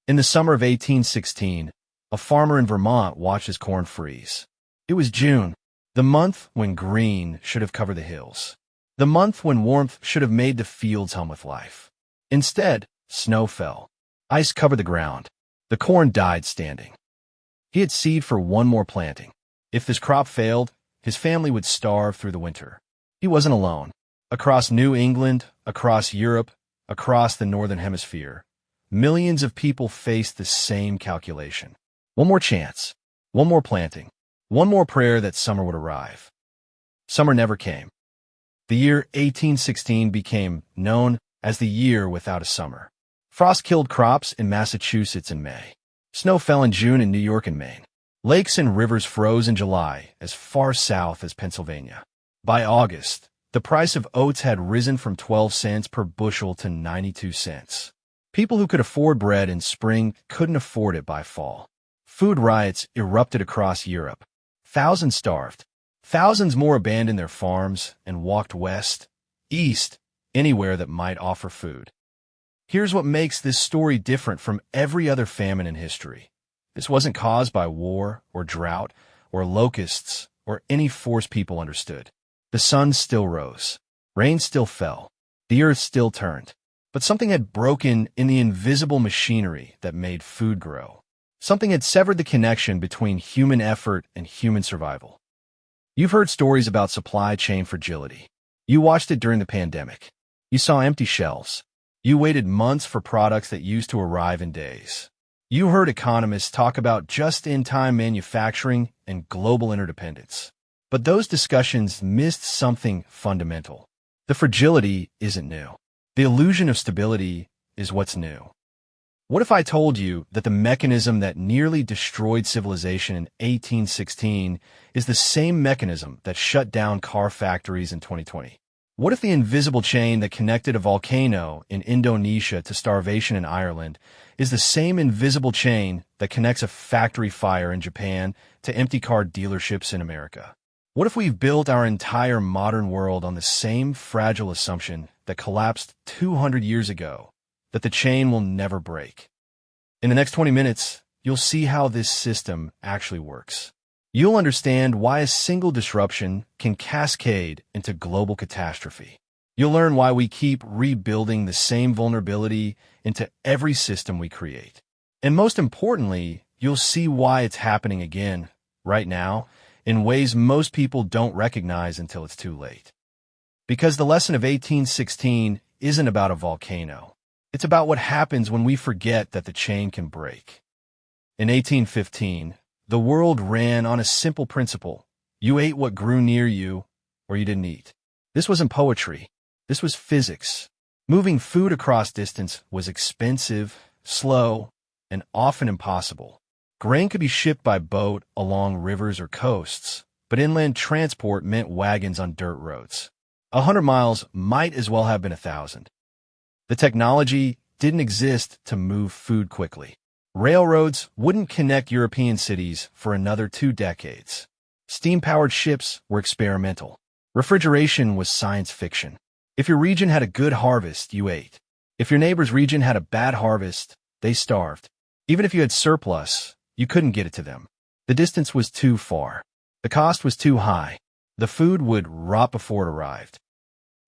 In the summer of 1816, a farmer in Vermont watched his corn freeze. It was June, the month when green should have covered the hills, the month when warmth should have made the fields hum with life. Instead, snow fell. Ice covered the ground. The corn died standing. He had seed for one more planting. If this crop failed, his family would starve through the winter. He wasn't alone. Across New England, across Europe, across the Northern Hemisphere, millions of people faced the same calculation. One more chance, one more planting, one more prayer that summer would arrive. Summer never came. The year 1816 became known as the year without a summer. Frost killed crops in Massachusetts in May. Snow fell in June in New York and Maine. Lakes and rivers froze in July as far south as Pennsylvania. By August, the price of oats had risen from 12 cents per bushel to 92 cents. People who could afford bread in spring couldn't afford it by fall. Food riots erupted across Europe. Thousands starved. Thousands more abandoned their farms and walked west, east, anywhere that might offer food. Here's what makes this story different from every other famine in history. This wasn't caused by war or drought or locusts or any force people understood. The sun still rose. Rain still fell. The earth still turned. But something had broken in the invisible machinery that made food grow. Something had severed the connection between human effort and human survival. You've heard stories about supply chain fragility. You watched it during the pandemic. You saw empty shelves. You waited months for products that used to arrive in days. You heard economists talk about just-in-time manufacturing and global interdependence. But those discussions missed something fundamental. The fragility isn't new. The illusion of stability is what's new. What if I told you that the mechanism that nearly destroyed civilization in 1816 is the same mechanism that shut down car factories in 2020? What if the invisible chain that connected a volcano in Indonesia to starvation in Ireland is the same invisible chain that connects a factory fire in Japan to empty car dealerships in America? What if we've built our entire modern world on the same fragile assumption that collapsed 200 years ago, that the chain will never break? In the next 20 minutes, you'll see how this system actually works. You'll understand why a single disruption can cascade into global catastrophe. You'll learn why we keep rebuilding the same vulnerability into every system we create. And most importantly, you'll see why it's happening again, right now, in ways most people don't recognize until it's too late. Because the lesson of 1816 isn't about a volcano. It's about what happens when we forget that the chain can break. In 1815, the world ran on a simple principle. You ate what grew near you, or you didn't eat. This wasn't poetry. This was physics. Moving food across distance was expensive, slow, and often impossible. Grain could be shipped by boat along rivers or coasts, but inland transport meant wagons on dirt roads. 100 miles might as well have been 1,000. The technology didn't exist to move food quickly. Railroads wouldn't connect European cities for another 2 decades. Steam-powered ships were experimental. Refrigeration was science fiction. If your region had a good harvest, you ate. If your neighbor's region had a bad harvest, they starved. Even if you had surplus, you couldn't get it to them. The distance was too far. The cost was too high. The food would rot before it arrived.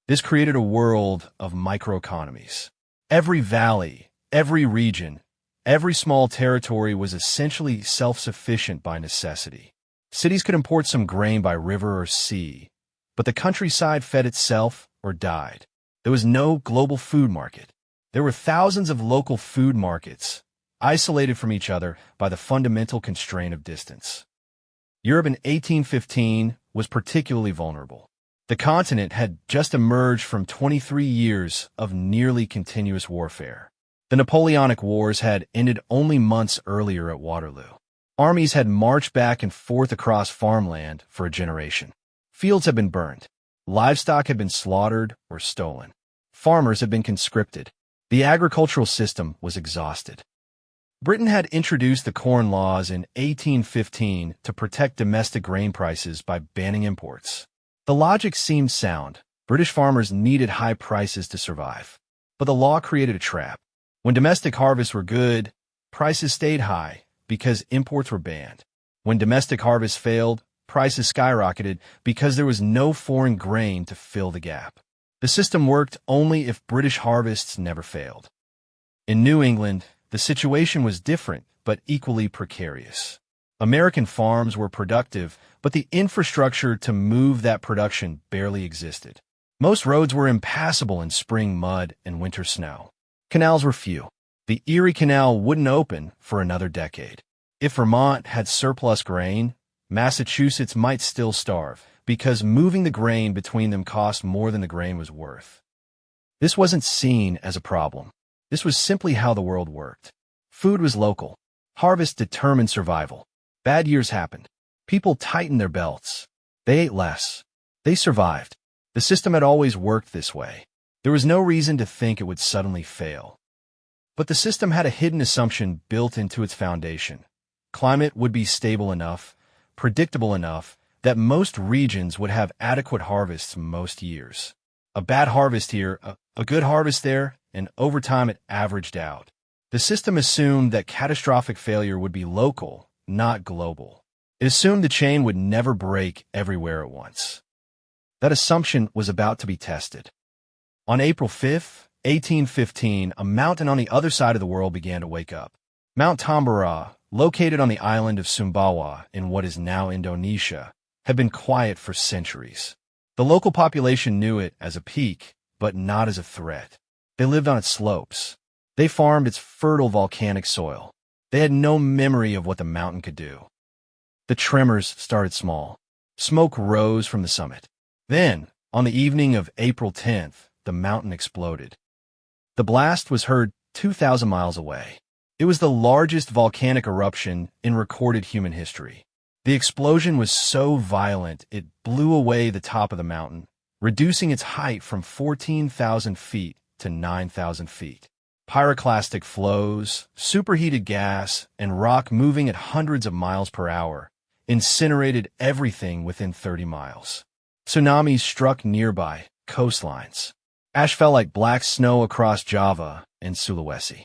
This created a world of microeconomies. Every valley, every region, every small territory was essentially self-sufficient by necessity. Cities could import some grain by river or sea, but the countryside fed itself or died. There was no global food market. There were thousands of local food markets, isolated from each other by the fundamental constraint of distance. Europe in 1815 was particularly vulnerable. The continent had just emerged from 23 years of nearly continuous warfare. The Napoleonic Wars had ended only months earlier at Waterloo. Armies had marched back and forth across farmland for a generation. Fields had been burned. Livestock had been slaughtered or stolen. Farmers had been conscripted. The agricultural system was exhausted. Britain had introduced the Corn Laws in 1815 to protect domestic grain prices by banning imports. The logic seemed sound. British farmers needed high prices to survive. But the law created a trap. When domestic harvests were good, Prices stayed high because imports were banned. When domestic harvests failed, prices skyrocketed because there was no foreign grain to fill the gap. The system worked only if British harvests never failed. In New England, the situation was different but equally precarious. American farms were productive, but the infrastructure to move that production barely existed. Most roads were impassable in spring mud and winter snow. Canals were few. The Erie Canal wouldn't open for another decade. If Vermont had surplus grain, Massachusetts might still starve, because moving the grain between them cost more than the grain was worth. This wasn't seen as a problem. This was simply how the world worked. Food was local. Harvest determined survival. Bad years happened. People tightened their belts. They ate less. They survived. The system had always worked this way. There was no reason to think it would suddenly fail. But the system had a hidden assumption built into its foundation. Climate would be stable enough, predictable enough, that most regions would have adequate harvests most years. A bad harvest here, a good harvest there, and over time it averaged out. The system assumed that catastrophic failure would be local, not global. It assumed the chain would never break everywhere at once. That assumption was about to be tested. On April 5, 1815, a mountain on the other side of the world began to wake up. Mount Tambora, located on the island of Sumbawa in what is now Indonesia, had been quiet for centuries. The local population knew it as a peak, but not as a threat. They lived on its slopes. They farmed its fertile volcanic soil. They had no memory of what the mountain could do. The tremors started small. Smoke rose from the summit. Then, on the evening of April 10th, the mountain exploded. The blast was heard 2,000 miles away. It was the largest volcanic eruption in recorded human history. The explosion was so violent it blew away the top of the mountain, reducing its height from 14,000 feet to 9,000 feet. Pyroclastic flows, superheated gas, and rock moving at hundreds of miles per hour incinerated everything within 30 miles. Tsunamis struck nearby coastlines. Ash fell like black snow across Java and Sulawesi.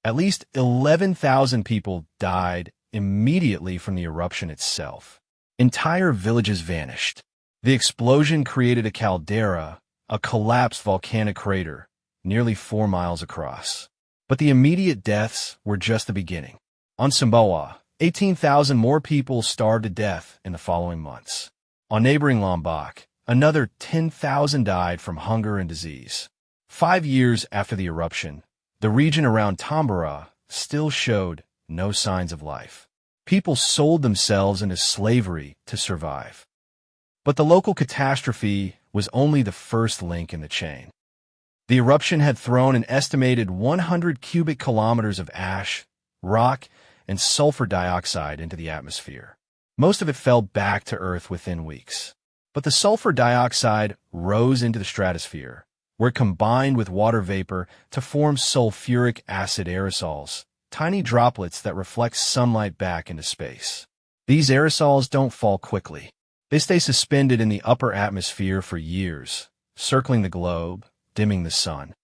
At least 11,000 people died immediately from the eruption itself. Entire villages vanished. The explosion created a caldera, a collapsed volcanic crater, nearly 4 miles across. But the immediate deaths were just the beginning. On Sumbawa, 18,000 more people starved to death in the following months. On neighboring Lombok, another 10,000 died from hunger and disease. 5 years after the eruption, the region around Tambora still showed no signs of life. People sold themselves into slavery to survive. But the local catastrophe was only the first link in the chain. The eruption had thrown an estimated 100 cubic kilometers of ash, rock, and sulfur dioxide into the atmosphere. Most of it fell back to Earth within weeks. But the sulfur dioxide rose into the stratosphere, where it combined with water vapor to form sulfuric acid aerosols, tiny droplets that reflect sunlight back into space. These aerosols don't fall quickly. They stay suspended in the upper atmosphere for years, circling the globe, dimming the sun.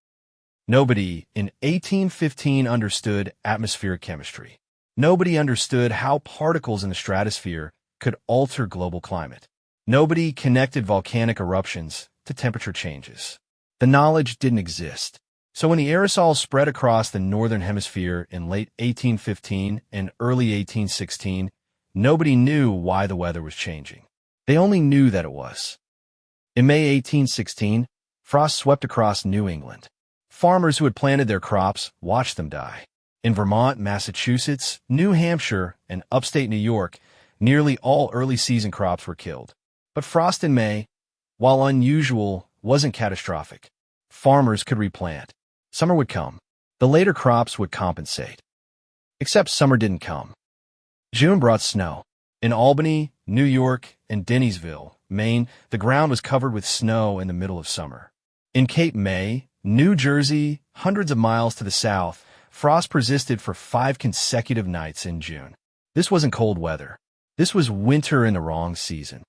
Nobody in 1815 understood atmospheric chemistry. Nobody understood how particles in the stratosphere could alter global climate. Nobody connected volcanic eruptions to temperature changes. The knowledge didn't exist. So when the aerosols spread across the northern hemisphere in late 1815 and early 1816, nobody knew why the weather was changing. They only knew that it was. In May 1816, frost swept across New England. Farmers who had planted their crops watched them die. In Vermont, Massachusetts, New Hampshire, and upstate New York, nearly all early season crops were killed. But frost in May, while unusual, wasn't catastrophic. Farmers could replant. Summer would come. The later crops would compensate. Except summer didn't come. June brought snow. In Albany, New York, and Dennisville, Maine, the ground was covered with snow in the middle of summer. In Cape May, New Jersey, hundreds of miles to the south, frost persisted for 5 consecutive nights in June. This wasn't cold weather. This was winter in the wrong season.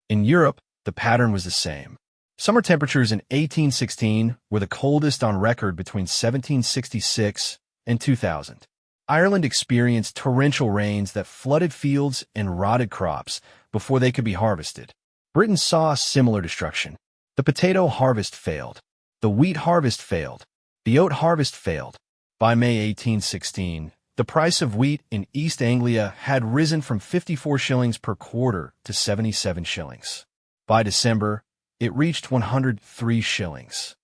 In Europe, the pattern was the same. Summer temperatures in 1816 were the coldest on record between 1766 and 2000. Ireland experienced torrential rains that flooded fields and rotted crops before they could be harvested. Britain saw similar destruction. The potato harvest failed. The wheat harvest failed. The oat harvest failed. By May 1816, the price of wheat in East Anglia had risen from 54 shillings per quarter to 77 shillings. By December, it reached 103 shillings.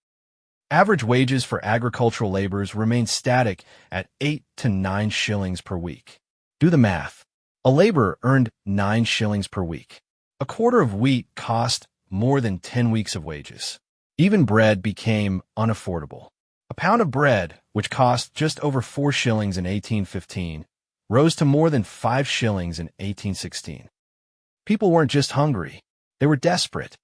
Average wages for agricultural laborers remained static at 8 to 9 shillings per week. Do the math. A laborer earned 9 shillings per week. A quarter of wheat cost more than 10 weeks of wages. Even bread became unaffordable. A pound of bread, which cost just over 4 shillings in 1815, rose to more than 5 shillings in 1816. People weren't just hungry, they were desperate.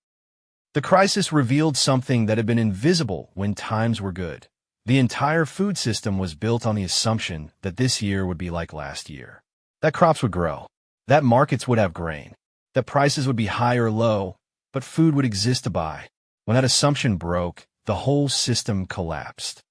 The crisis revealed something that had been invisible when times were good. The entire food system was built on the assumption that this year would be like last year. That crops would grow, that markets would have grain, that prices would be high or low, but food would exist to buy. When that assumption broke, the whole system collapsed.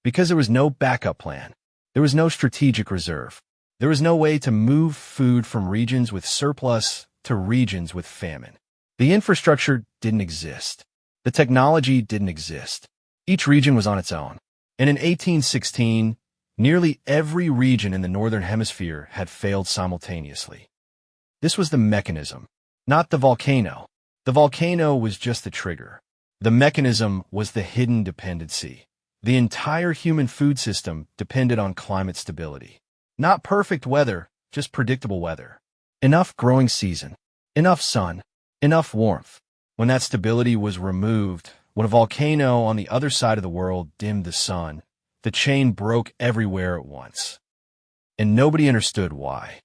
Because there was no backup plan, there was no strategic reserve, there was no way to move food from regions with surplus to regions with famine. The infrastructure didn't exist. The technology didn't exist. Each region was on its own. And in 1816, nearly every region in the Northern Hemisphere had failed simultaneously. This was the mechanism, not the volcano. The volcano was just the trigger. The mechanism was the hidden dependency. The entire human food system depended on climate stability. Not perfect weather, just predictable weather. Enough growing season, enough sun, enough warmth. When that stability was removed, when a volcano on the other side of the world dimmed the sun, the chain broke everywhere at once. And nobody understood why.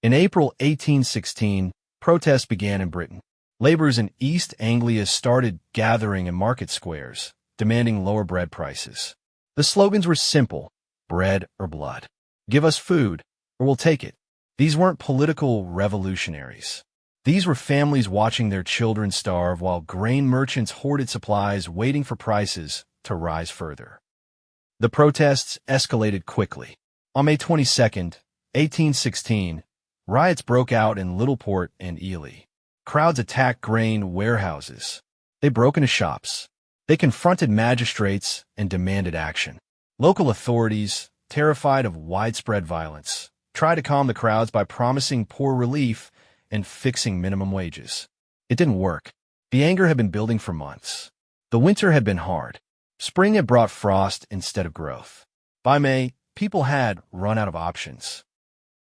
In April 1816, protests began in Britain. Laborers in East Anglia started gathering in market squares, demanding lower bread prices. The slogans were simple: bread or blood. Give us food, or we'll take it. These weren't political revolutionaries. These were families watching their children starve while grain merchants hoarded supplies, waiting for prices to rise further. The protests escalated quickly. On May 22, 1816, riots broke out in Littleport and Ely. Crowds attacked grain warehouses. They broke into shops. They confronted magistrates and demanded action. Local authorities, terrified of widespread violence, tried to calm the crowds by promising poor relief and fixing minimum wages. It didn't work. The anger had been building for months. The winter had been hard. Spring had brought frost instead of growth. By May, people had run out of options.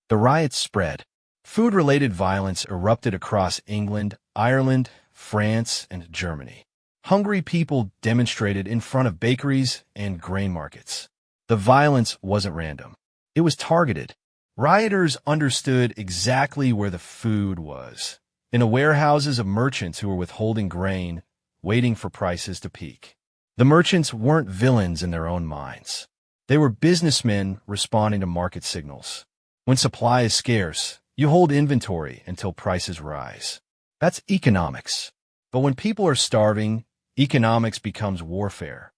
The riots spread. Food-related violence erupted across England, Ireland, France, and Germany. Hungry people demonstrated in front of bakeries and grain markets. The violence wasn't random. It was targeted. Rioters understood exactly where the food was: in the warehouses of merchants who were withholding grain, waiting for prices to peak. The merchants weren't villains in their own minds. They were businessmen responding to market signals. When supply is scarce, you hold inventory until prices rise. That's economics. But when people are starving, economics becomes warfare.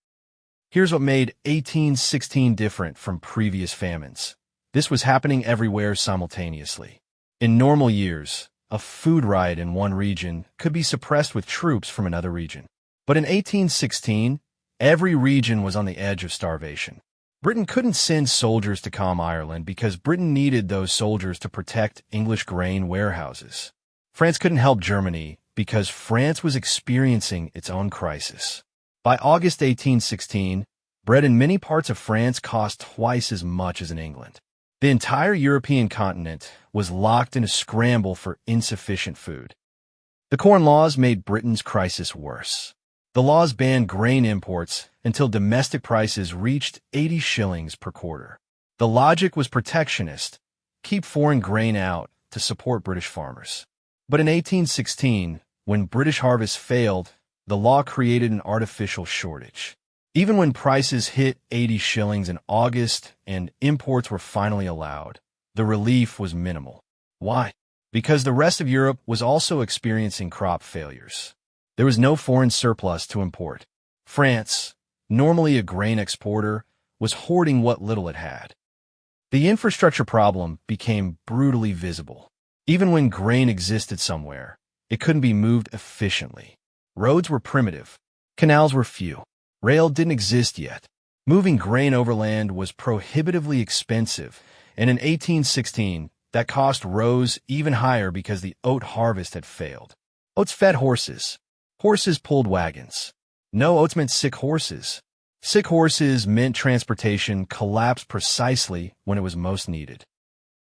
Here's what made 1816 different from previous famines. This was happening everywhere simultaneously. In normal years, a food riot in one region could be suppressed with troops from another region. But in 1816, every region was on the edge of starvation. Britain couldn't send soldiers to calm Ireland because Britain needed those soldiers to protect English grain warehouses. France couldn't help Germany because France was experiencing its own crisis. By August 1816, bread in many parts of France cost twice as much as in England. The entire European continent was locked in a scramble for insufficient food. The Corn Laws made Britain's crisis worse. The laws banned grain imports until domestic prices reached 80 shillings per quarter. The logic was protectionist: keep foreign grain out to support British farmers. But in 1816, when British harvests failed, the law created an artificial shortage. Even when prices hit 80 shillings in August and imports were finally allowed, the relief was minimal. Why? Because the rest of Europe was also experiencing crop failures. There was no foreign surplus to import. France, normally a grain exporter, was hoarding what little it had. The infrastructure problem became brutally visible. Even when grain existed somewhere, it couldn't be moved efficiently. Roads were primitive. Canals were few. Rail didn't exist yet. Moving grain overland was prohibitively expensive, and in 1816, that cost rose even higher because the oat harvest had failed. Oats fed horses. Horses pulled wagons. No oats meant sick horses. Sick horses meant transportation collapsed precisely when it was most needed.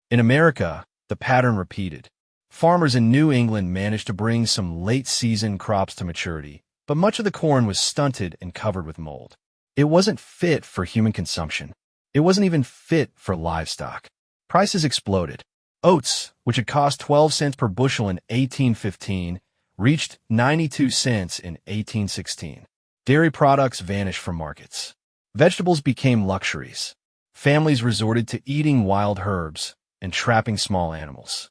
In America, the pattern repeated. Farmers in New England managed to bring some late-season crops to maturity, but much of the corn was stunted and covered with mold. It wasn't fit for human consumption. It wasn't even fit for livestock. Prices exploded. Oats, which had cost 12 cents per bushel in 1815, reached 92 cents in 1816. Dairy products vanished from markets. Vegetables became luxuries. Families resorted to eating wild herbs and trapping small animals.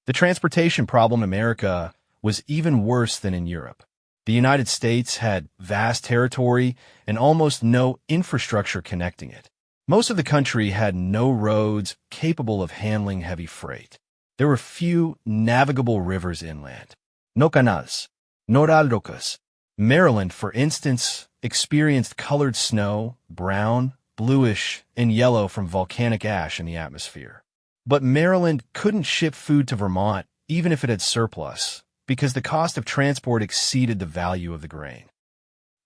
The transportation problem in America was even worse than in Europe. The United States had vast territory and almost no infrastructure connecting it. Most of the country had no roads capable of handling heavy freight. There were few navigable rivers inland. No canals, no rocas. Maryland, for instance, experienced colored snow, brown, bluish, and yellow from volcanic ash in the atmosphere. But Maryland couldn't ship food to Vermont even if it had surplus, because the cost of transport exceeded the value of the grain.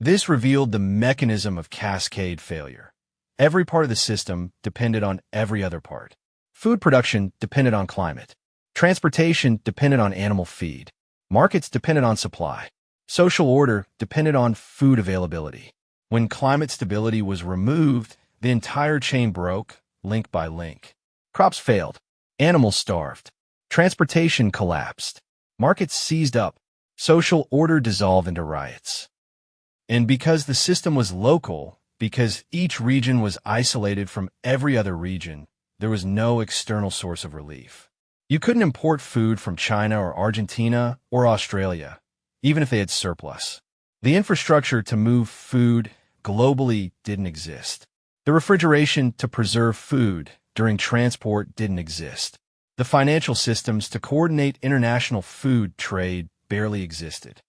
This revealed the mechanism of cascade failure. Every part of the system depended on every other part. Food production depended on climate. Transportation depended on animal feed. Markets depended on supply. Social order depended on food availability. When climate stability was removed, the entire chain broke, link by link. Crops failed. Animals starved. Transportation collapsed. Markets seized up. Social order dissolved into riots. And because the system was local, because each region was isolated from every other region, there was no external source of relief. You couldn't import food from China or Argentina or Australia, even if they had surplus. The infrastructure to move food globally didn't exist. The refrigeration to preserve food during transport didn't exist. The financial systems to coordinate international food trade barely existed.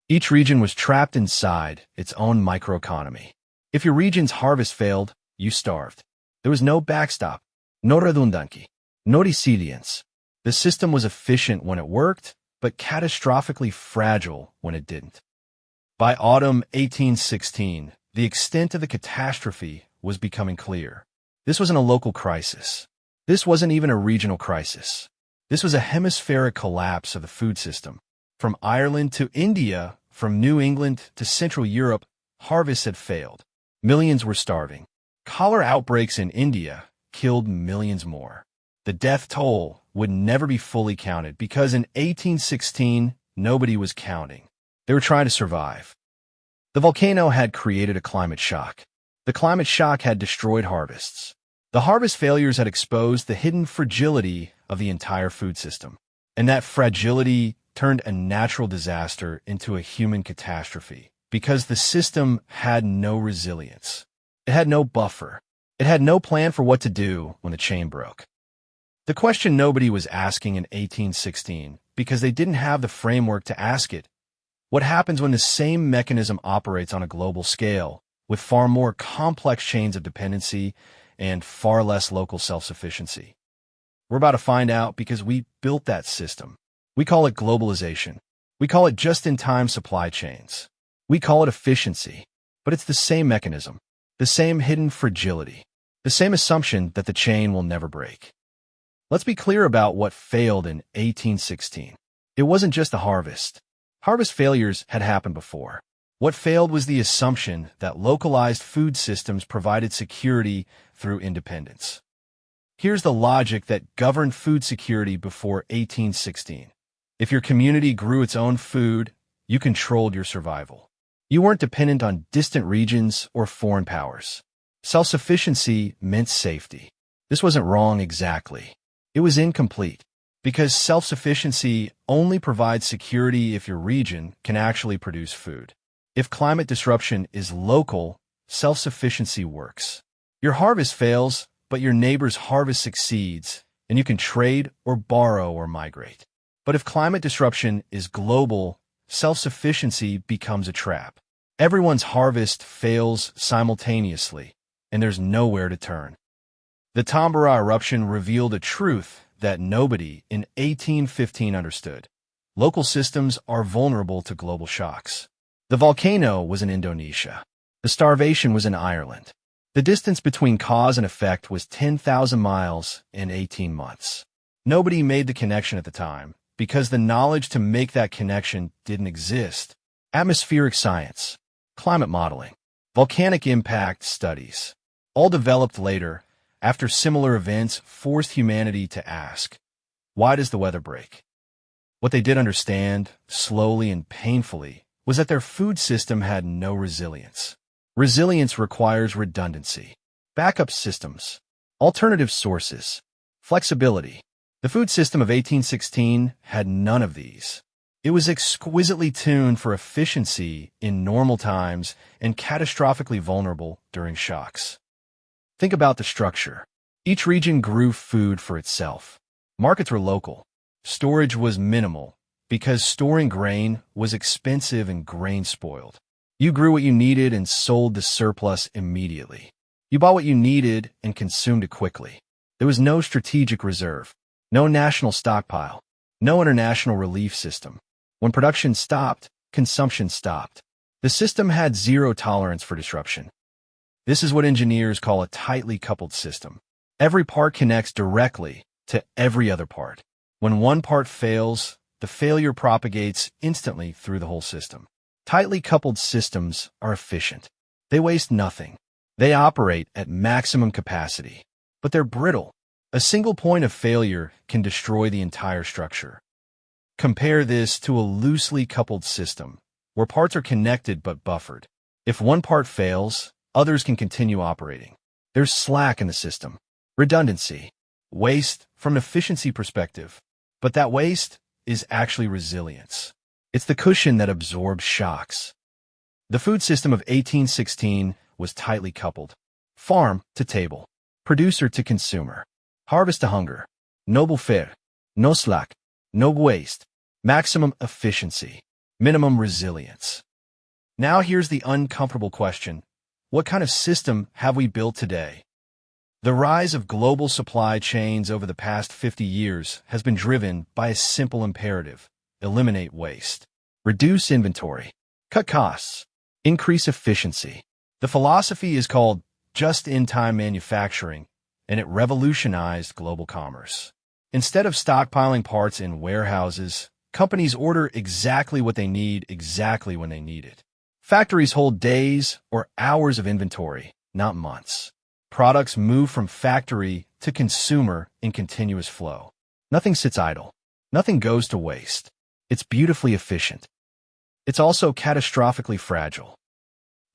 Each region was trapped inside its own microeconomy. If your region's harvest failed, you starved. There was no backstop, no redundancy, no resilience. The system was efficient when it worked, but catastrophically fragile when it didn't. By autumn 1816, the extent of the catastrophe was becoming clear. This wasn't a local crisis. This wasn't even a regional crisis. This was a hemispheric collapse of the food system. From Ireland to India, from New England to Central Europe, harvests had failed. Millions were starving. Cholera outbreaks in India killed millions more. The death toll would never be fully counted because in 1816, nobody was counting. They were trying to survive. The volcano had created a climate shock. The climate shock had destroyed harvests. The harvest failures had exposed the hidden fragility of the entire food system. And that fragility turned a natural disaster into a human catastrophe because the system had no resilience. It had no buffer. It had no plan for what to do when the chain broke. The question nobody was asking in 1816 because they didn't have the framework to ask it: what happens when the same mechanism operates on a global scale with far more complex chains of dependency and far less local self-sufficiency? We're about to find out because we built that system. We call it globalization. We call it just-in-time supply chains. We call it efficiency. But it's the same mechanism, the same hidden fragility, the same assumption that the chain will never break. Let's be clear about what failed in 1816. It wasn't just a harvest. Harvest failures had happened before. What failed was the assumption that localized food systems provided security through independence. Here's the logic that governed food security before 1816. If your community grew its own food, you controlled your survival. You weren't dependent on distant regions or foreign powers. Self-sufficiency meant safety. This wasn't wrong exactly. It was incomplete, because self-sufficiency only provides security if your region can actually produce food. If climate disruption is local, self-sufficiency works. Your harvest fails, but your neighbor's harvest succeeds, and you can trade or borrow or migrate. But if climate disruption is global, self-sufficiency becomes a trap. Everyone's harvest fails simultaneously, and there's nowhere to turn. The Tambora eruption revealed a truth that nobody in 1815 understood. Local systems are vulnerable to global shocks. The volcano was in Indonesia. The starvation was in Ireland. The distance between cause and effect was 10,000 miles in 18 months. Nobody made the connection at the time, because the knowledge to make that connection didn't exist. Atmospheric science, climate modeling, volcanic impact studies, all developed later, after similar events forced humanity to ask, why does the weather break? What they did understand, slowly and painfully, was that their food system had no resilience. Resilience requires redundancy, backup systems, alternative sources, flexibility. The food system of 1816 had none of these. It was exquisitely tuned for efficiency in normal times and catastrophically vulnerable during shocks. Think about the structure. Each region grew food for itself. Markets were local. Storage was minimal because storing grain was expensive and grain spoiled. You grew what you needed and sold the surplus immediately. You bought what you needed and consumed it quickly. There was no strategic reserve, no national stockpile, no international relief system. When production stopped, consumption stopped. The system had zero tolerance for disruption. This is what engineers call a tightly coupled system. Every part connects directly to every other part. When one part fails, the failure propagates instantly through the whole system. Tightly coupled systems are efficient. They waste nothing. They operate at maximum capacity. But they're brittle. A single point of failure can destroy the entire structure. Compare this to a loosely coupled system, where parts are connected but buffered. If one part fails, others can continue operating. There's slack in the system, redundancy, waste from an efficiency perspective. But that waste is actually resilience. It's the cushion that absorbs shocks. The food system of 1816 was tightly coupled. Farm to table, producer to consumer, harvest to hunger, noble fare, no slack, no waste, maximum efficiency, minimum resilience. Now here's the uncomfortable question. What kind of system have we built today? The rise of global supply chains over the past 50 years has been driven by a simple imperative: eliminate waste, reduce inventory, cut costs, increase efficiency. The philosophy is called just-in-time manufacturing, and it revolutionized global commerce. Instead of stockpiling parts in warehouses, companies order exactly what they need exactly when they need it. Factories hold days or hours of inventory, not months. Products move from factory to consumer in continuous flow. Nothing sits idle. Nothing goes to waste. It's beautifully efficient. It's also catastrophically fragile.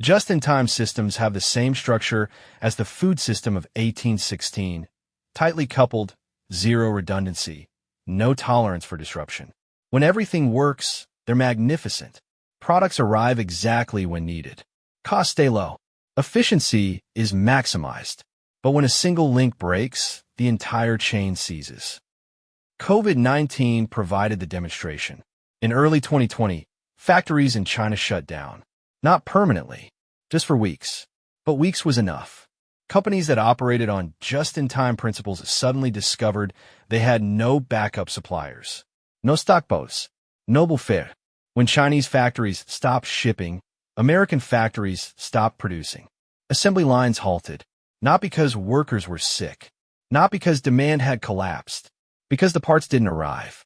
Just-in-time systems have the same structure as the food system of 1816, tightly coupled, zero redundancy, no tolerance for disruption. When everything works, they're magnificent. Products arrive exactly when needed. Costs stay low. Efficiency is maximized. But when a single link breaks, the entire chain seizes. COVID-19 provided the demonstration. In early 2020, factories in China shut down. Not permanently, just for weeks. But weeks was enough. Companies that operated on just-in-time principles suddenly discovered they had no backup suppliers. No stockboats, no buffet. When Chinese factories stopped shipping, American factories stopped producing. Assembly lines halted, not because workers were sick, not because demand had collapsed, because the parts didn't arrive.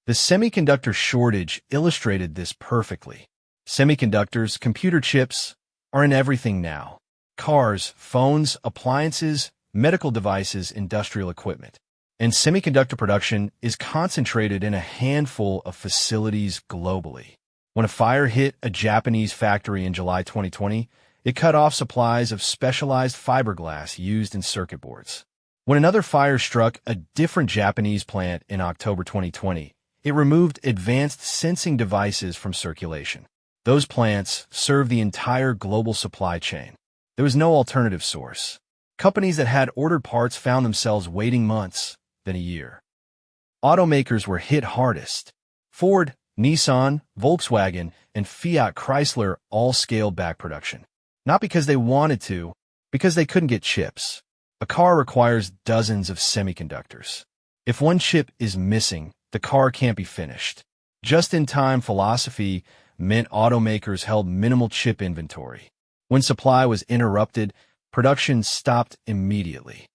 The semiconductor shortage illustrated this perfectly. Semiconductors, computer chips, are in everything now. Cars, phones, appliances, medical devices, industrial equipment. And semiconductor production is concentrated in a handful of facilities globally. When a fire hit a Japanese factory in July 2020, it cut off supplies of specialized fiberglass used in circuit boards. When another fire struck a different Japanese plant in October 2020, it removed advanced sensing devices from circulation. Those plants serve the entire global supply chain. There was no alternative source. Companies that had ordered parts found themselves waiting months, then a year. Automakers were hit hardest. Ford, Nissan, Volkswagen, and Fiat Chrysler all scaled back production. Not because they wanted to, because they couldn't get chips. A car requires dozens of semiconductors. If one chip is missing, the car can't be finished. Just-in-time philosophy meant automakers held minimal chip inventory. When supply was interrupted, production stopped immediately.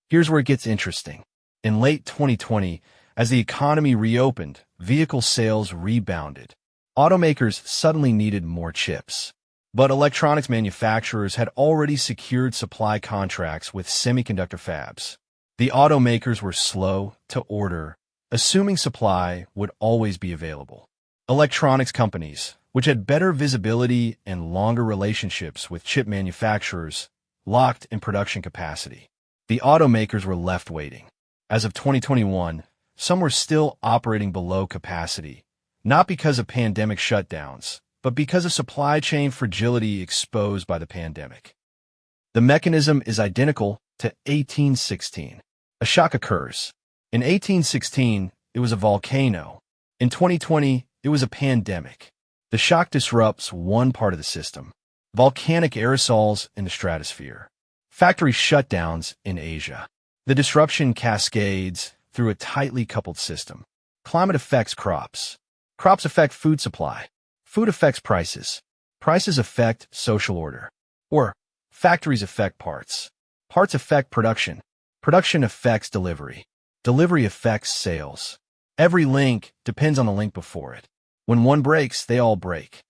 Here's where it gets interesting. In late 2020, as the economy reopened, vehicle sales rebounded. Automakers suddenly needed more chips. But electronics manufacturers had already secured supply contracts with semiconductor fabs. The automakers were slow to order, assuming supply would always be available. Electronics companies, which had better visibility and longer relationships with chip manufacturers, locked in production capacity. The automakers were left waiting. As of 2021, some were still operating below capacity, not because of pandemic shutdowns, but because of supply chain fragility exposed by the pandemic. The mechanism is identical to 1816. A shock occurs. In 1816, it was a volcano. In 2020, it was a pandemic. The shock disrupts one part of the system: volcanic aerosols in the stratosphere. Factory shutdowns in Asia. The disruption cascades through a tightly coupled system. Climate affects crops. Crops affect food supply. Food affects prices. Prices affect social order. Or, factories affect parts. Parts affect production. Production affects delivery. Delivery affects sales. Every link depends on the link before it. When one breaks, they all break.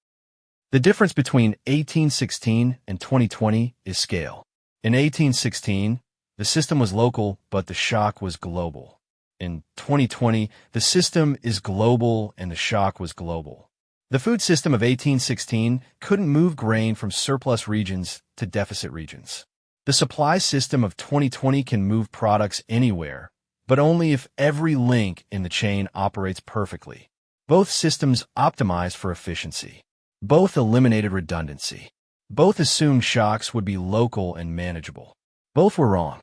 The difference between 1816 and 2020 is scale. In 1816, the system was local, but the shock was global. In 2020, the system is global and the shock was global. The food system of 1816 couldn't move grain from surplus regions to deficit regions. The supply system of 2020 can move products anywhere, but only if every link in the chain operates perfectly. Both systems optimized for efficiency. Both eliminated redundancy. Both assumed shocks would be local and manageable. Both were wrong.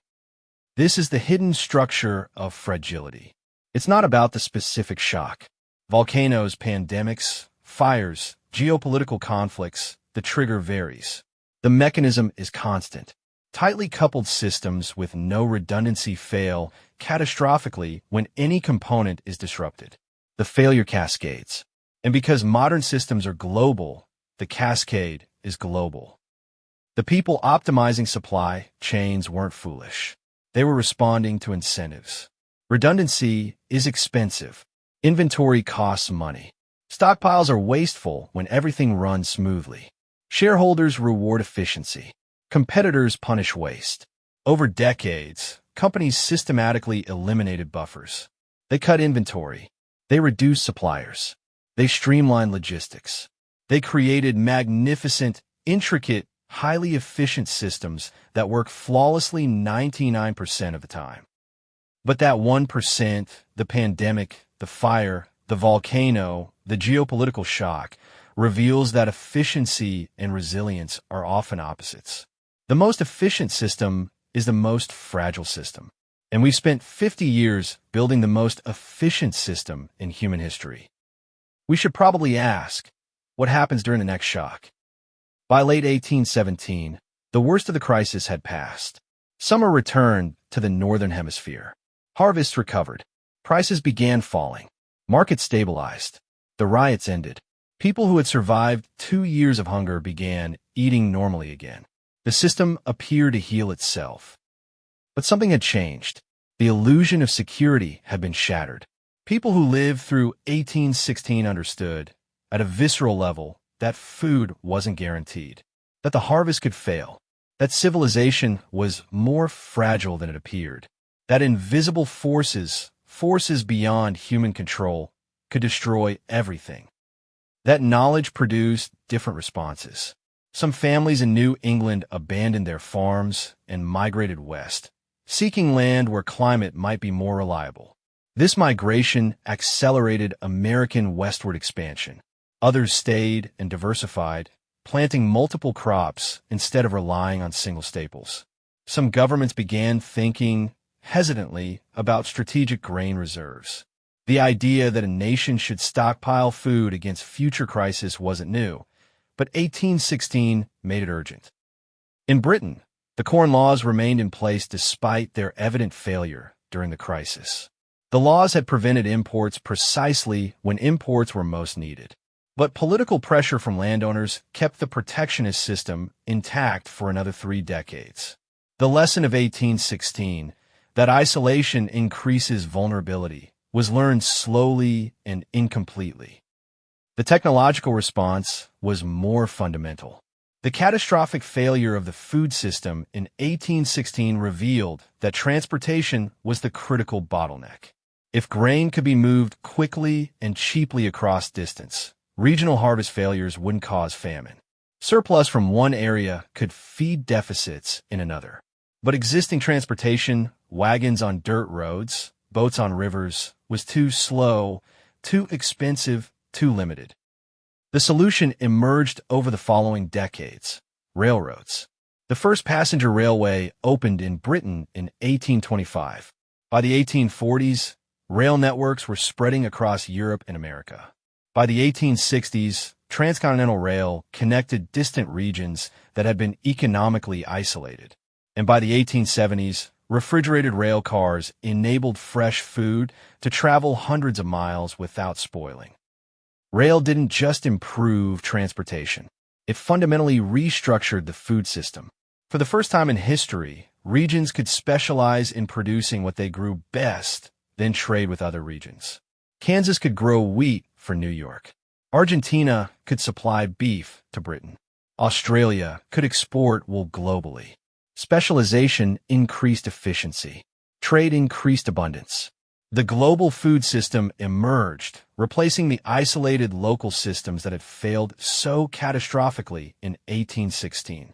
This is the hidden structure of fragility. It's not about the specific shock. Volcanoes, pandemics, fires, geopolitical conflicts, the trigger varies. The mechanism is constant. Tightly coupled systems with no redundancy fail catastrophically when any component is disrupted. The failure cascades. And because modern systems are global, the cascade is global. The people optimizing supply chains weren't foolish. They were responding to incentives. Redundancy is expensive. Inventory costs money. Stockpiles are wasteful when everything runs smoothly. Shareholders reward efficiency. Competitors punish waste. Over decades, companies systematically eliminated buffers. They cut inventory. They reduced suppliers. They streamlined logistics. They created magnificent, intricate, highly efficient systems that work flawlessly 99% of the time. But that 1%, the pandemic, the fire, the volcano, the geopolitical shock, reveals that efficiency and resilience are often opposites. The most efficient system is the most fragile system. And we've spent 50 years building the most efficient system in human history. We should probably ask, what happens during the next shock? By late 1817, the worst of the crisis had passed. Summer returned to the northern hemisphere. Harvests recovered. Prices began falling. Markets stabilized. The riots ended. People who had survived 2 years of hunger began eating normally again. The system appeared to heal itself. But something had changed. The illusion of security had been shattered. People who lived through 1816 understood, at a visceral level, that food wasn't guaranteed, that the harvest could fail, that civilization was more fragile than it appeared, that invisible forces beyond human control, could destroy everything. That knowledge produced different responses. Some families in New England abandoned their farms and migrated west, seeking land where climate might be more reliable. This migration accelerated American westward expansion. Others stayed and diversified, planting multiple crops instead of relying on single staples. Some governments began thinking hesitantly about strategic grain reserves. The idea that a nation should stockpile food against future crisis wasn't new, but 1816 made it urgent. In Britain, the Corn Laws remained in place despite their evident failure during the crisis. The laws had prevented imports precisely when imports were most needed. But political pressure from landowners kept the protectionist system intact for another 3 decades. The lesson of 1816, that isolation increases vulnerability, was learned slowly and incompletely. The technological response was more fundamental. The catastrophic failure of the food system in 1816 revealed that transportation was the critical bottleneck. If grain could be moved quickly and cheaply across distance, regional harvest failures wouldn't cause famine. Surplus from one area could feed deficits in another. But existing transportation, wagons on dirt roads, boats on rivers, was too slow, too expensive, too limited. The solution emerged over the following decades: railroads. The first passenger railway opened in Britain in 1825. By the 1840s, rail networks were spreading across Europe and America. By the 1860s, transcontinental rail connected distant regions that had been economically isolated. And by the 1870s, refrigerated rail cars enabled fresh food to travel hundreds of miles without spoiling. Rail didn't just improve transportation. It fundamentally restructured the food system. For the first time in history, regions could specialize in producing what they grew best, then trade with other regions. Kansas could grow wheat for New York. Argentina could supply beef to Britain. Australia could export wool globally. Specialization increased efficiency. Trade increased abundance. The global food system emerged, replacing the isolated local systems that had failed so catastrophically in 1816.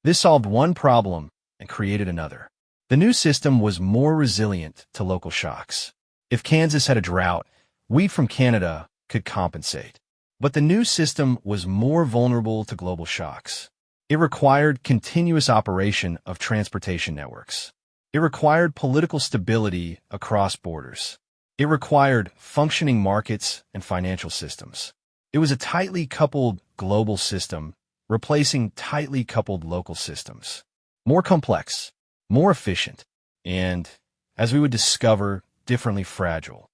This solved one problem and created another. The new system was more resilient to local shocks. If Kansas had a drought, wheat from Canada could compensate. But the new system was more vulnerable to global shocks. It required continuous operation of transportation networks. It required political stability across borders. It required functioning markets and financial systems. It was a tightly coupled global system, replacing tightly coupled local systems. More complex, more efficient, and, as we would discover, differently fragile.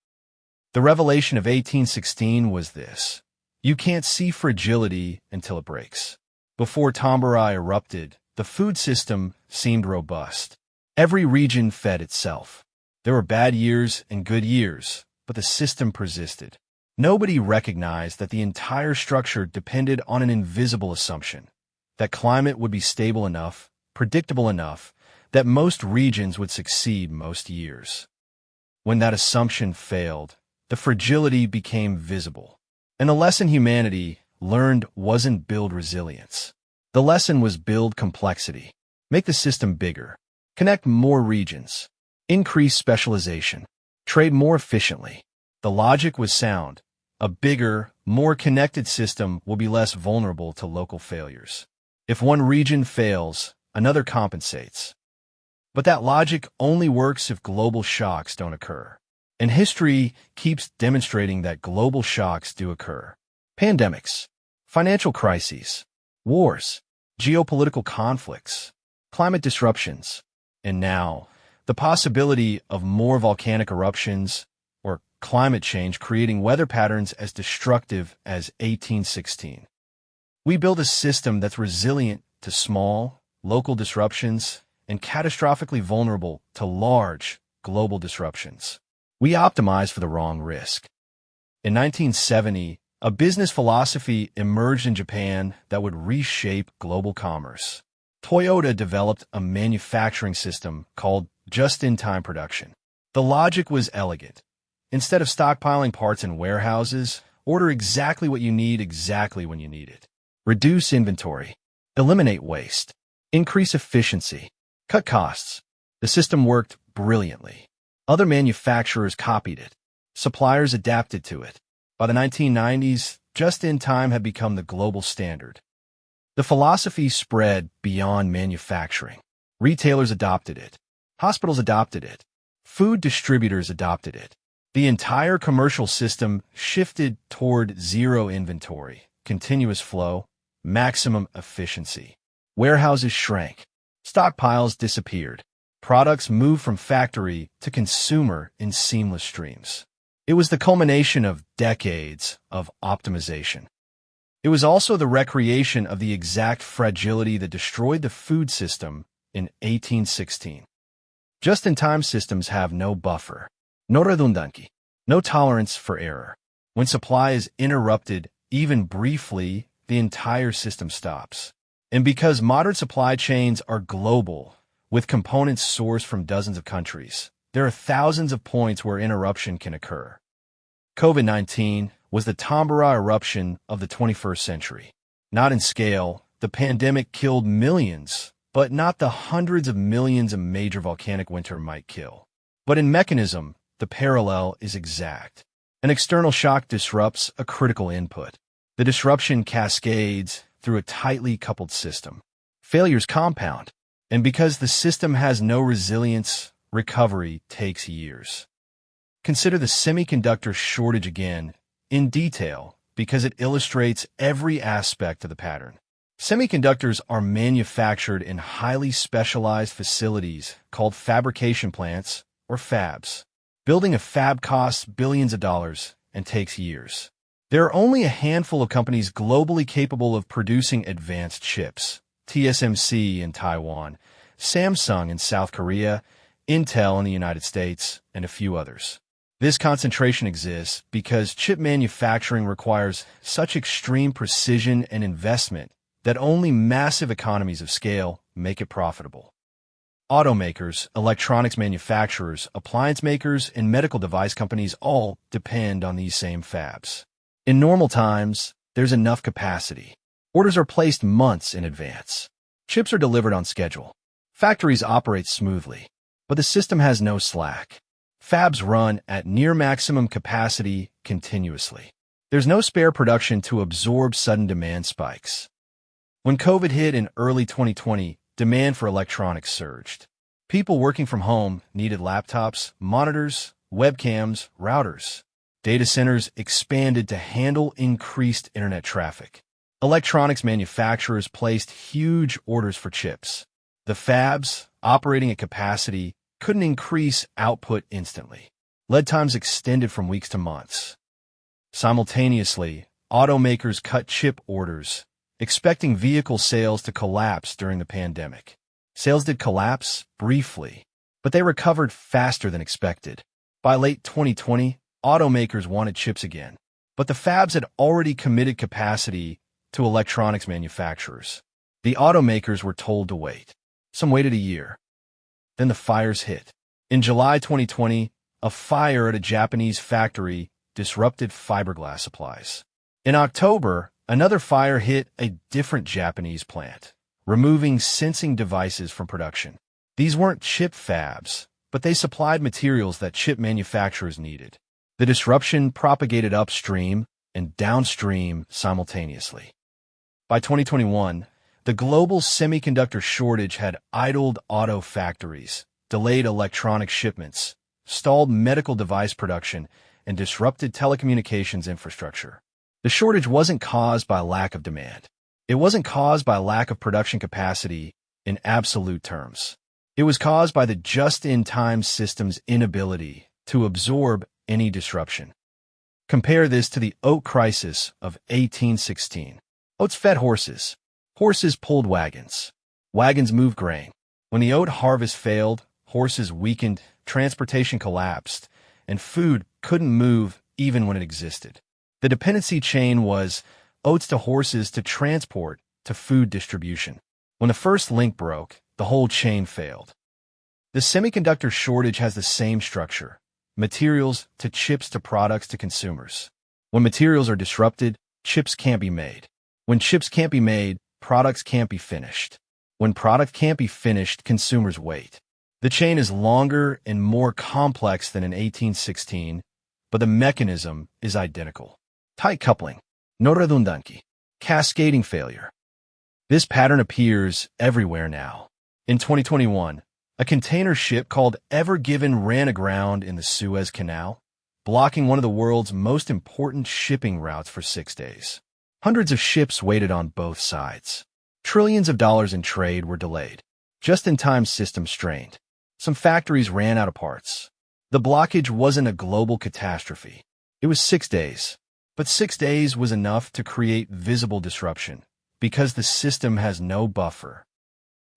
The revelation of 1816 was this: you can't see fragility until it breaks. Before Tamburai erupted, the food system seemed robust. Every region fed itself. There were bad years and good years, but the system persisted. Nobody recognized that the entire structure depended on an invisible assumption, that climate would be stable enough, predictable enough, that most regions would succeed most years. When that assumption failed, the fragility became visible. And the lesson humanity learned wasn't build resilience. The lesson was build complexity. Make the system bigger. Connect more regions. Increase specialization. Trade more efficiently. The logic was sound. A bigger, more connected system will be less vulnerable to local failures. If one region fails, another compensates. But that logic only works if global shocks don't occur. And history keeps demonstrating that global shocks do occur. Pandemics, financial crises, wars, geopolitical conflicts, climate disruptions, and now, the possibility of more volcanic eruptions or climate change creating weather patterns as destructive as 1816. We build a system that's resilient to small, local disruptions and catastrophically vulnerable to large, global disruptions. We optimize for the wrong risk. In 1970, a business philosophy emerged in Japan that would reshape global commerce. Toyota developed a manufacturing system called just-in-time production. The logic was elegant. Instead of stockpiling parts in warehouses, order exactly what you need exactly when you need it. Reduce inventory. Eliminate waste. Increase efficiency. Cut costs. The system worked brilliantly. Other manufacturers copied it. Suppliers adapted to it. By the 1990s, just-in-time had become the global standard. The philosophy spread beyond manufacturing. Retailers adopted it. Hospitals adopted it. Food distributors adopted it. The entire commercial system shifted toward zero inventory, continuous flow, maximum efficiency. Warehouses shrank. Stockpiles disappeared. Products moved from factory to consumer in seamless streams. It was the culmination of decades of optimization. It was also the recreation of the exact fragility that destroyed the food system in 1816. Just-in-time systems have no buffer, no redundancy, no tolerance for error. When supply is interrupted, even briefly, the entire system stops. And because modern supply chains are global, with components sourced from dozens of countries, there are thousands of points where interruption can occur. COVID-19 was the Tambora eruption of the 21st century. Not in scale, the pandemic killed millions, but not the hundreds of millions a major volcanic winter might kill. But in mechanism, the parallel is exact. An external shock disrupts a critical input. The disruption cascades through a tightly coupled system. Failures compound, and because the system has no resilience, recovery takes years. Consider the semiconductor shortage again, in detail, because it illustrates every aspect of the pattern. Semiconductors are manufactured in highly specialized facilities called fabrication plants, or fabs. Building a fab costs billions of dollars and takes years. There are only a handful of companies globally capable of producing advanced chips. TSMC in Taiwan, Samsung in South Korea, Intel in the United States, and a few others. This concentration exists because chip manufacturing requires such extreme precision and investment that only massive economies of scale make it profitable. Automakers, electronics manufacturers, appliance makers, and medical device companies all depend on these same fabs. In normal times, there's enough capacity. Orders are placed months in advance. Chips are delivered on schedule. Factories operate smoothly, but the system has no slack. Fabs run at near maximum capacity continuously. There's no spare production to absorb sudden demand spikes. When COVID hit in early 2020, demand for electronics surged. People working from home needed laptops, monitors, webcams, routers. Data centers expanded to handle increased internet traffic. Electronics manufacturers placed huge orders for chips. The fabs, operating at capacity, couldn't increase output instantly. Lead times extended from weeks to months. Simultaneously, automakers cut chip orders, expecting vehicle sales to collapse during the pandemic. Sales did collapse briefly, but they recovered faster than expected. By late 2020, automakers wanted chips again, but the fabs had already committed capacity to electronics manufacturers. The automakers were told to wait. Some waited a year. Then the fires hit. In July 2020, a fire at a Japanese factory disrupted fiberglass supplies. In October, another fire hit a different Japanese plant, removing sensing devices from production. These weren't chip fabs, but they supplied materials that chip manufacturers needed. The disruption propagated upstream and downstream simultaneously. By 2021, the global semiconductor shortage had idled auto factories, delayed electronic shipments, stalled medical device production, and disrupted telecommunications infrastructure. The shortage wasn't caused by lack of demand. It wasn't caused by lack of production capacity in absolute terms. It was caused by the just-in-time system's inability to absorb any disruption. Compare this to the oat crisis of 1816. Oats fed horses. Horses pulled wagons. Wagons moved grain. When the oat harvest failed, horses weakened, transportation collapsed, and food couldn't move even when it existed. The dependency chain was oats to horses to transport to food distribution. When the first link broke, the whole chain failed. The semiconductor shortage has the same structure. Materials to chips to products to consumers. When materials are disrupted, chips can't be made. When chips can't be made, products can't be finished. When product can't be finished, consumers wait. The chain is longer and more complex than in 1816, but the mechanism is identical. Tight coupling, no redundancy, cascading failure. This pattern appears everywhere now. In 2021, a container ship called Ever Given ran aground in the Suez Canal, blocking one of the world's most important shipping routes for 6 days. Hundreds of ships waited on both sides. Trillions of dollars in trade were delayed. Just-in-time systems strained. Some factories ran out of parts. The blockage wasn't a global catastrophe. It was 6 days. But 6 days was enough to create visible disruption, because the system has no buffer.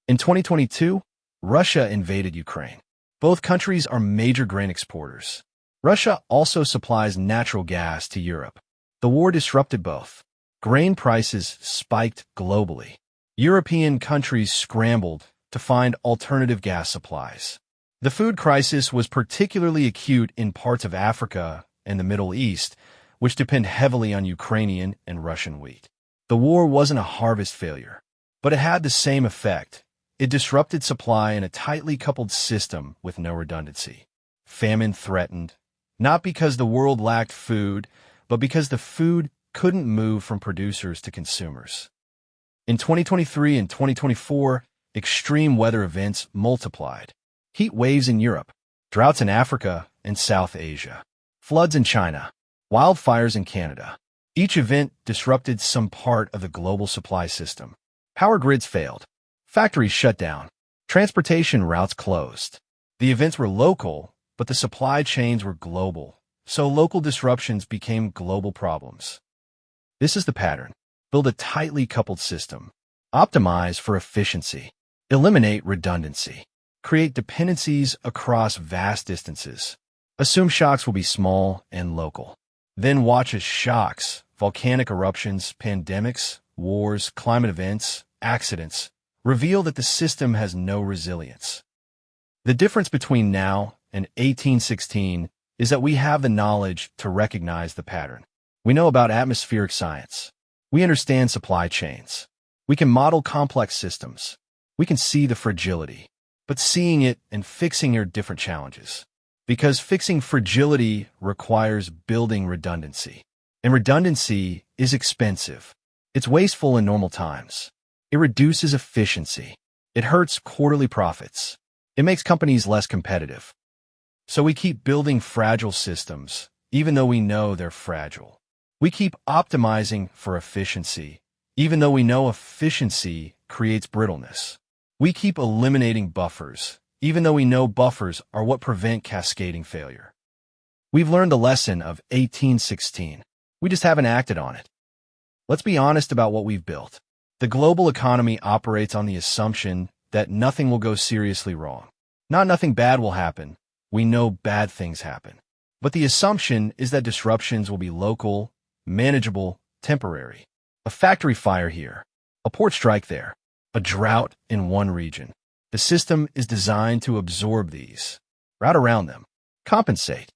In 2022, Russia invaded Ukraine. Both countries are major grain exporters. Russia also supplies natural gas to Europe. The war disrupted both. Grain prices spiked globally. European countries scrambled to find alternative gas supplies. The food crisis was particularly acute in parts of Africa and the Middle East, which depend heavily on Ukrainian and Russian wheat. The war wasn't a harvest failure, but it had the same effect. It disrupted supply in a tightly coupled system with no redundancy. Famine threatened, not because the world lacked food, but because the food couldn't move from producers to consumers. In 2023 and 2024, extreme weather events multiplied. Heat waves in Europe, droughts in Africa and South Asia, floods in China, wildfires in Canada. Each event disrupted some part of the global supply system. Power grids failed. Factories shut down. Transportation routes closed. The events were local, but the supply chains were global, so local disruptions became global problems. This is the pattern. Build a tightly coupled system. Optimize for efficiency. Eliminate redundancy. Create dependencies across vast distances. Assume shocks will be small and local. Then watch as shocks, volcanic eruptions, pandemics, wars, climate events, accidents, reveal that the system has no resilience. The difference between now and 1816 is that we have the knowledge to recognize the pattern. We know about atmospheric science. We understand supply chains. We can model complex systems. We can see the fragility. But seeing it and fixing are different challenges. Because fixing fragility requires building redundancy. And redundancy is expensive. It's wasteful in normal times. It reduces efficiency. It hurts quarterly profits. It makes companies less competitive. So we keep building fragile systems, even though we know they're fragile. We keep optimizing for efficiency, even though we know efficiency creates brittleness. We keep eliminating buffers, even though we know buffers are what prevent cascading failure. We've learned the lesson of 1816. We just haven't acted on it. Let's be honest about what we've built. The global economy operates on the assumption that nothing will go seriously wrong. Not nothing bad will happen. We know bad things happen. But the assumption is that disruptions will be local, manageable, temporary. A factory fire here, a port strike there, a drought in one region. The system is designed to absorb these, route around them, compensate.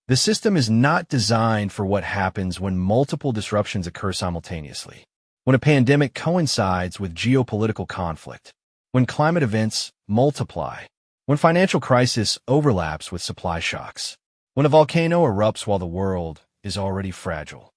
The system is not designed for what happens when multiple disruptions occur simultaneously. When a pandemic coincides with geopolitical conflict, when climate events multiply, when financial crisis overlaps with supply shocks, when a volcano erupts while the world is already fragile.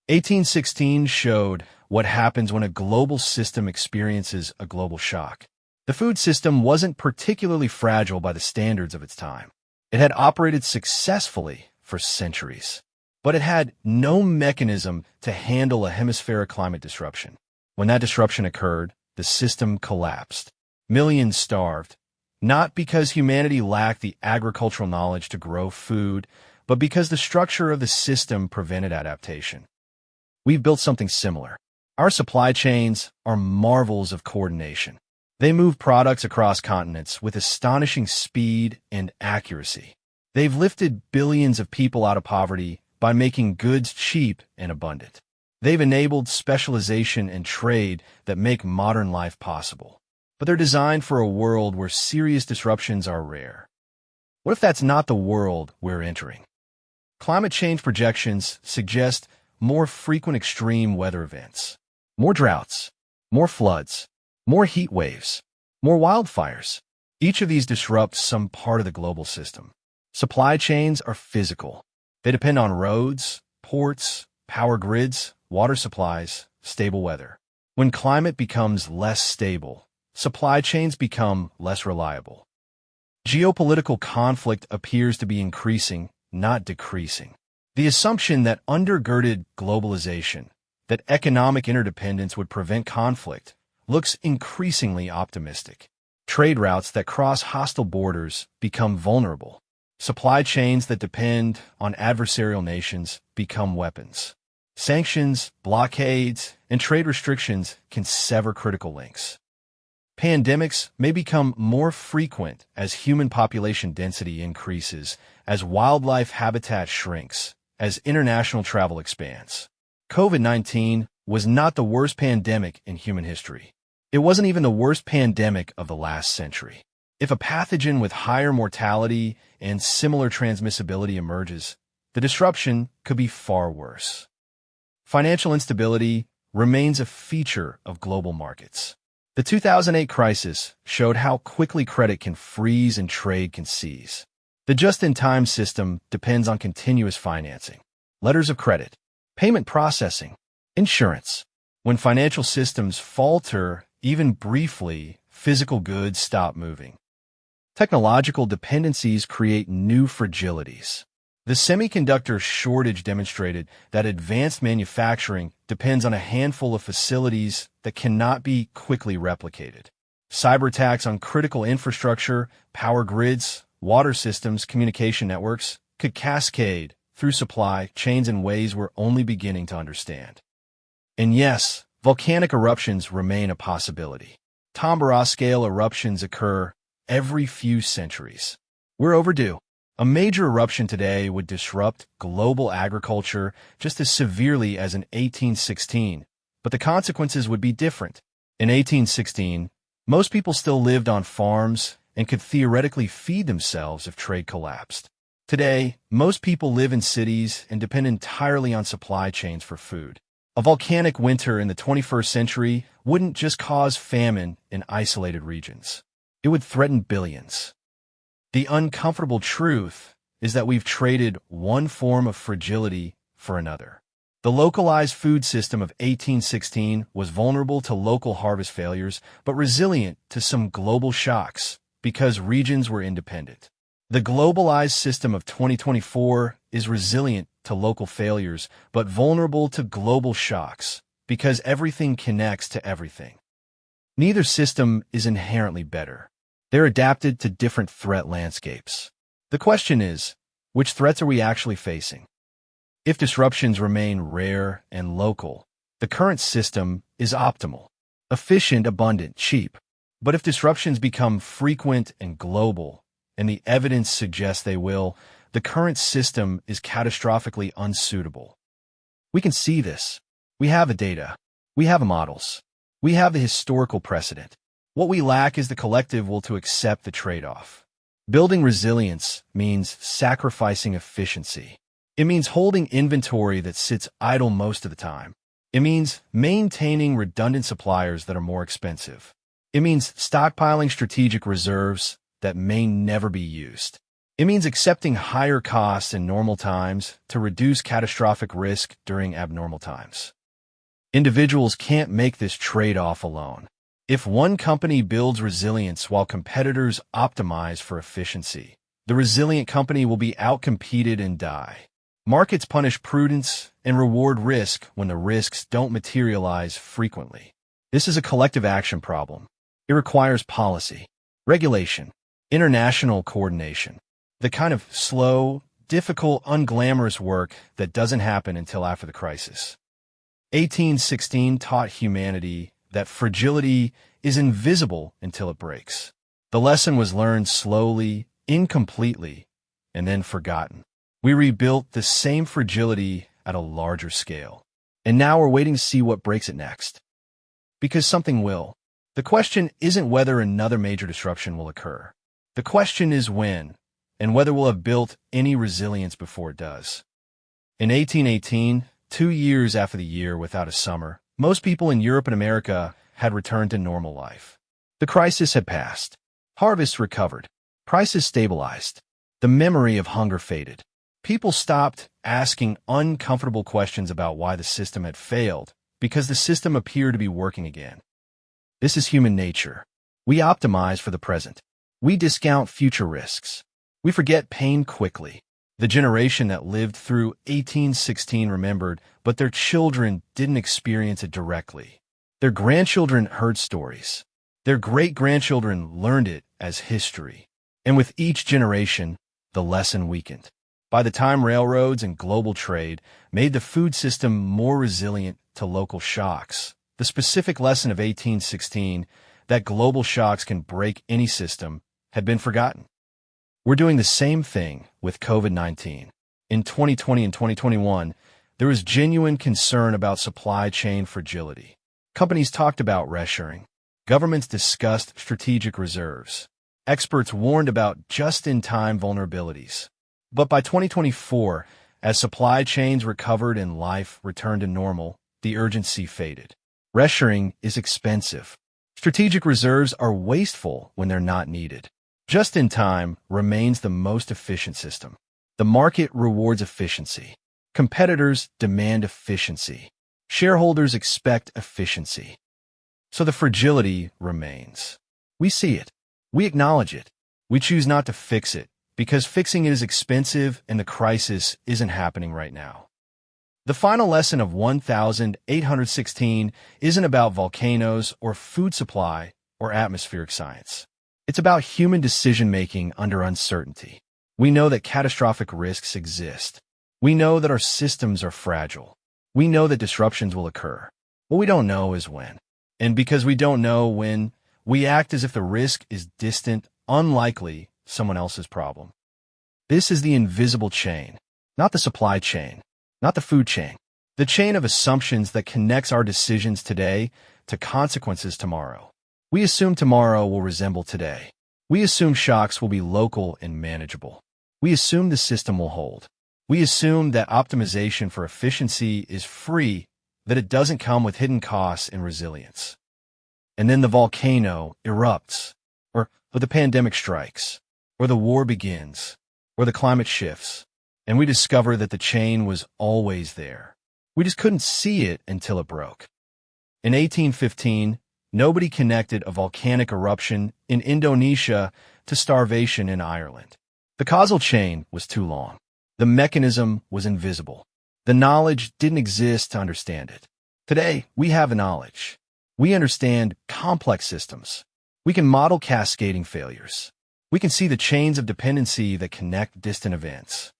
1816 showed what happens when a global system experiences a global shock. The food system wasn't particularly fragile by the standards of its time. It had operated successfully for centuries. But it had no mechanism to handle a hemispheric climate disruption. When that disruption occurred, the system collapsed. Millions starved, not because humanity lacked the agricultural knowledge to grow food, but because the structure of the system prevented adaptation. We've built something similar. Our supply chains are marvels of coordination. They move products across continents with astonishing speed and accuracy. They've lifted billions of people out of poverty by making goods cheap and abundant. They've enabled specialization and trade that make modern life possible. But they're designed for a world where serious disruptions are rare. What if that's not the world we're entering? Climate change projections suggest more frequent extreme weather events, more droughts, more floods, more heat waves, more wildfires. Each of these disrupts some part of the global system. Supply chains are physical. They depend on roads, ports, power grids, water supplies, stable weather. When climate becomes less stable, supply chains become less reliable. Geopolitical conflict appears to be increasing, not decreasing. The assumption that undergirded globalization, that economic interdependence would prevent conflict, looks increasingly optimistic. Trade routes that cross hostile borders become vulnerable. Supply chains that depend on adversarial nations become weapons. Sanctions, blockades, and trade restrictions can sever critical links. Pandemics may become more frequent as human population density increases, as wildlife habitat shrinks, as international travel expands. COVID-19 was not the worst pandemic in human history. It wasn't even the worst pandemic of the last century. If a pathogen with higher mortality and similar transmissibility emerges, the disruption could be far worse. Financial instability remains a feature of global markets. The 2008 crisis showed how quickly credit can freeze and trade can seize. The just-in-time system depends on continuous financing, letters of credit, payment processing, insurance. When financial systems falter, even briefly, physical goods stop moving. Technological dependencies create new fragilities. The semiconductor shortage demonstrated that advanced manufacturing depends on a handful of facilities that cannot be quickly replicated. Cyber attacks on critical infrastructure, power grids, water systems, communication networks could cascade through supply chains in ways we're only beginning to understand. And yes, volcanic eruptions remain a possibility. Tambora-scale eruptions occur every few centuries. We're overdue. A major eruption today would disrupt global agriculture just as severely as in 1816, but the consequences would be different. In 1816, most people still lived on farms and could theoretically feed themselves if trade collapsed. Today, most people live in cities and depend entirely on supply chains for food. A volcanic winter in the 21st century wouldn't just cause famine in isolated regions. It would threaten billions. The uncomfortable truth is that we've traded one form of fragility for another. The localized food system of 1816 was vulnerable to local harvest failures, but resilient to some global shocks because regions were independent. The globalized system of 2024 is resilient to local failures, but vulnerable to global shocks because everything connects to everything. Neither system is inherently better. They're adapted to different threat landscapes. The question is, which threats are we actually facing? If disruptions remain rare and local, the current system is optimal, efficient, abundant, cheap. But if disruptions become frequent and global, and the evidence suggests they will, the current system is catastrophically unsuitable. We can see this. We have the data. We have the models. We have the historical precedent. What we lack is the collective will to accept the trade-off. Building resilience means sacrificing efficiency. It means holding inventory that sits idle most of the time. It means maintaining redundant suppliers that are more expensive. It means stockpiling strategic reserves that may never be used. It means accepting higher costs in normal times to reduce catastrophic risk during abnormal times. Individuals can't make this trade-off alone. If one company builds resilience while competitors optimize for efficiency, the resilient company will be outcompeted and die. Markets punish prudence and reward risk when the risks don't materialize frequently. This is a collective action problem. It requires policy, regulation, international coordination, the kind of slow, difficult, unglamorous work that doesn't happen until after the crisis. 1816 taught humanity that fragility is invisible until it breaks. The lesson was learned slowly, incompletely, and then forgotten. We rebuilt the same fragility at a larger scale, and now we're waiting to see what breaks it next. Because something will. The question isn't whether another major disruption will occur. The question is when, and whether we'll have built any resilience before it does. In 1818, 2 years after the year without a summer, most people in Europe and America had returned to normal life. The crisis had passed. Harvests recovered. Prices stabilized. The memory of hunger faded. People stopped asking uncomfortable questions about why the system had failed, because the system appeared to be working again. This is human nature. We optimize for the present. We discount future risks. We forget pain quickly. The generation that lived through 1816 remembered, but their children didn't experience it directly. Their grandchildren heard stories. Their great-grandchildren learned it as history. And with each generation, the lesson weakened. By the time railroads and global trade made the food system more resilient to local shocks, the specific lesson of 1816, that global shocks can break any system, had been forgotten. We're doing the same thing with COVID-19. In 2020 and 2021, there was genuine concern about supply chain fragility. Companies talked about reshoring. Governments discussed strategic reserves. Experts warned about just-in-time vulnerabilities. But by 2024, as supply chains recovered and life returned to normal, the urgency faded. Reshoring is expensive. Strategic reserves are wasteful when they're not needed. Just-in-time remains the most efficient system. The market rewards efficiency. Competitors demand efficiency. Shareholders expect efficiency. So the fragility remains. We see it. We acknowledge it. We choose not to fix it, because fixing it is expensive and the crisis isn't happening right now. The final lesson of 1816 isn't about volcanoes or food supply or atmospheric science. It's about human decision-making under uncertainty. We know that catastrophic risks exist. We know that our systems are fragile. We know that disruptions will occur. What we don't know is when. And because we don't know when, we act as if the risk is distant, unlikely, someone else's problem. This is the invisible chain, not the supply chain, not the food chain. The chain of assumptions that connects our decisions today to consequences tomorrow. We assume tomorrow will resemble today. We assume shocks will be local and manageable. We assume the system will hold. We assume that optimization for efficiency is free, that it doesn't come with hidden costs and resilience. And then the volcano erupts, or the pandemic strikes, or the war begins, or the climate shifts, and we discover that the chain was always there. We just couldn't see it until it broke. In 1815, nobody connected a volcanic eruption in Indonesia to starvation in Ireland. The causal chain was too long. The mechanism was invisible. The knowledge didn't exist to understand it. Today, we have the knowledge. We understand complex systems. We can model cascading failures. We can see the chains of dependency that connect distant events.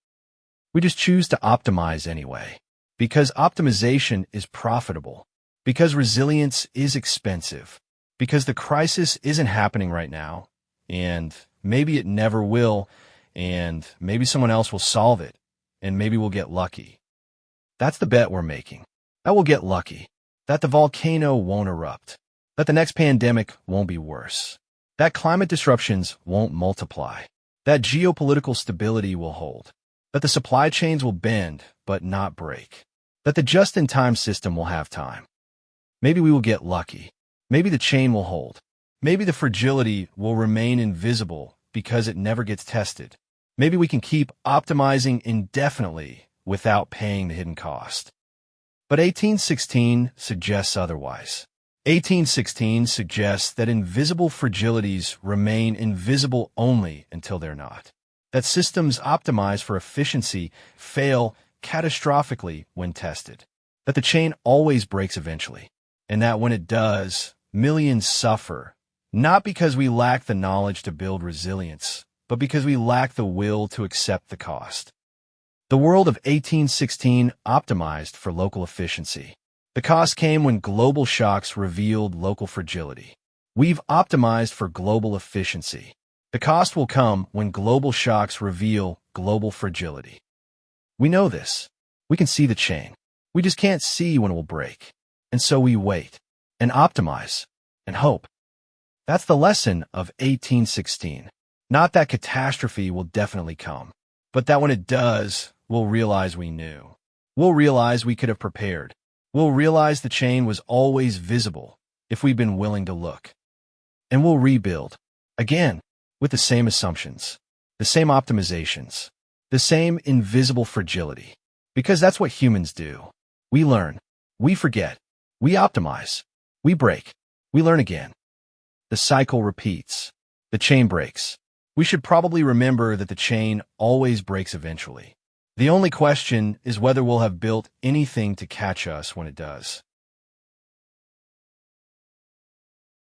We just choose to optimize anyway, because optimization is profitable, because resilience is expensive, because the crisis isn't happening right now, and maybe it never will, and maybe someone else will solve it, and maybe we'll get lucky. That's the bet we're making. That we'll get lucky. That the volcano won't erupt. That the next pandemic won't be worse. That climate disruptions won't multiply. That geopolitical stability will hold. That the supply chains will bend, but not break. That the just-in-time system will have time. Maybe we will get lucky. Maybe the chain will hold. Maybe the fragility will remain invisible because it never gets tested. Maybe we can keep optimizing indefinitely without paying the hidden cost. But 1816 suggests otherwise. 1816 suggests that invisible fragilities remain invisible only until they're not. That systems optimized for efficiency fail catastrophically when tested. That the chain always breaks eventually. And that when it does, millions suffer, not because we lack the knowledge to build resilience, but because we lack the will to accept the cost. The world of 1816 optimized for local efficiency. The cost came when global shocks revealed local fragility. We've optimized for global efficiency. The cost will come when global shocks reveal global fragility. We know this. We can see the chain. We just can't see when it will break. And so we wait, and optimize, and hope. That's the lesson of 1816. Not that catastrophe will definitely come, but that when it does, we'll realize we knew. We'll realize we could have prepared. We'll realize the chain was always visible if we'd been willing to look. And we'll rebuild, again, with the same assumptions, the same optimizations, the same invisible fragility. Because that's what humans do. We learn. We forget. We optimize. We break. We learn again. The cycle repeats. The chain breaks. We should probably remember that the chain always breaks eventually. The only question is whether we'll have built anything to catch us when it does.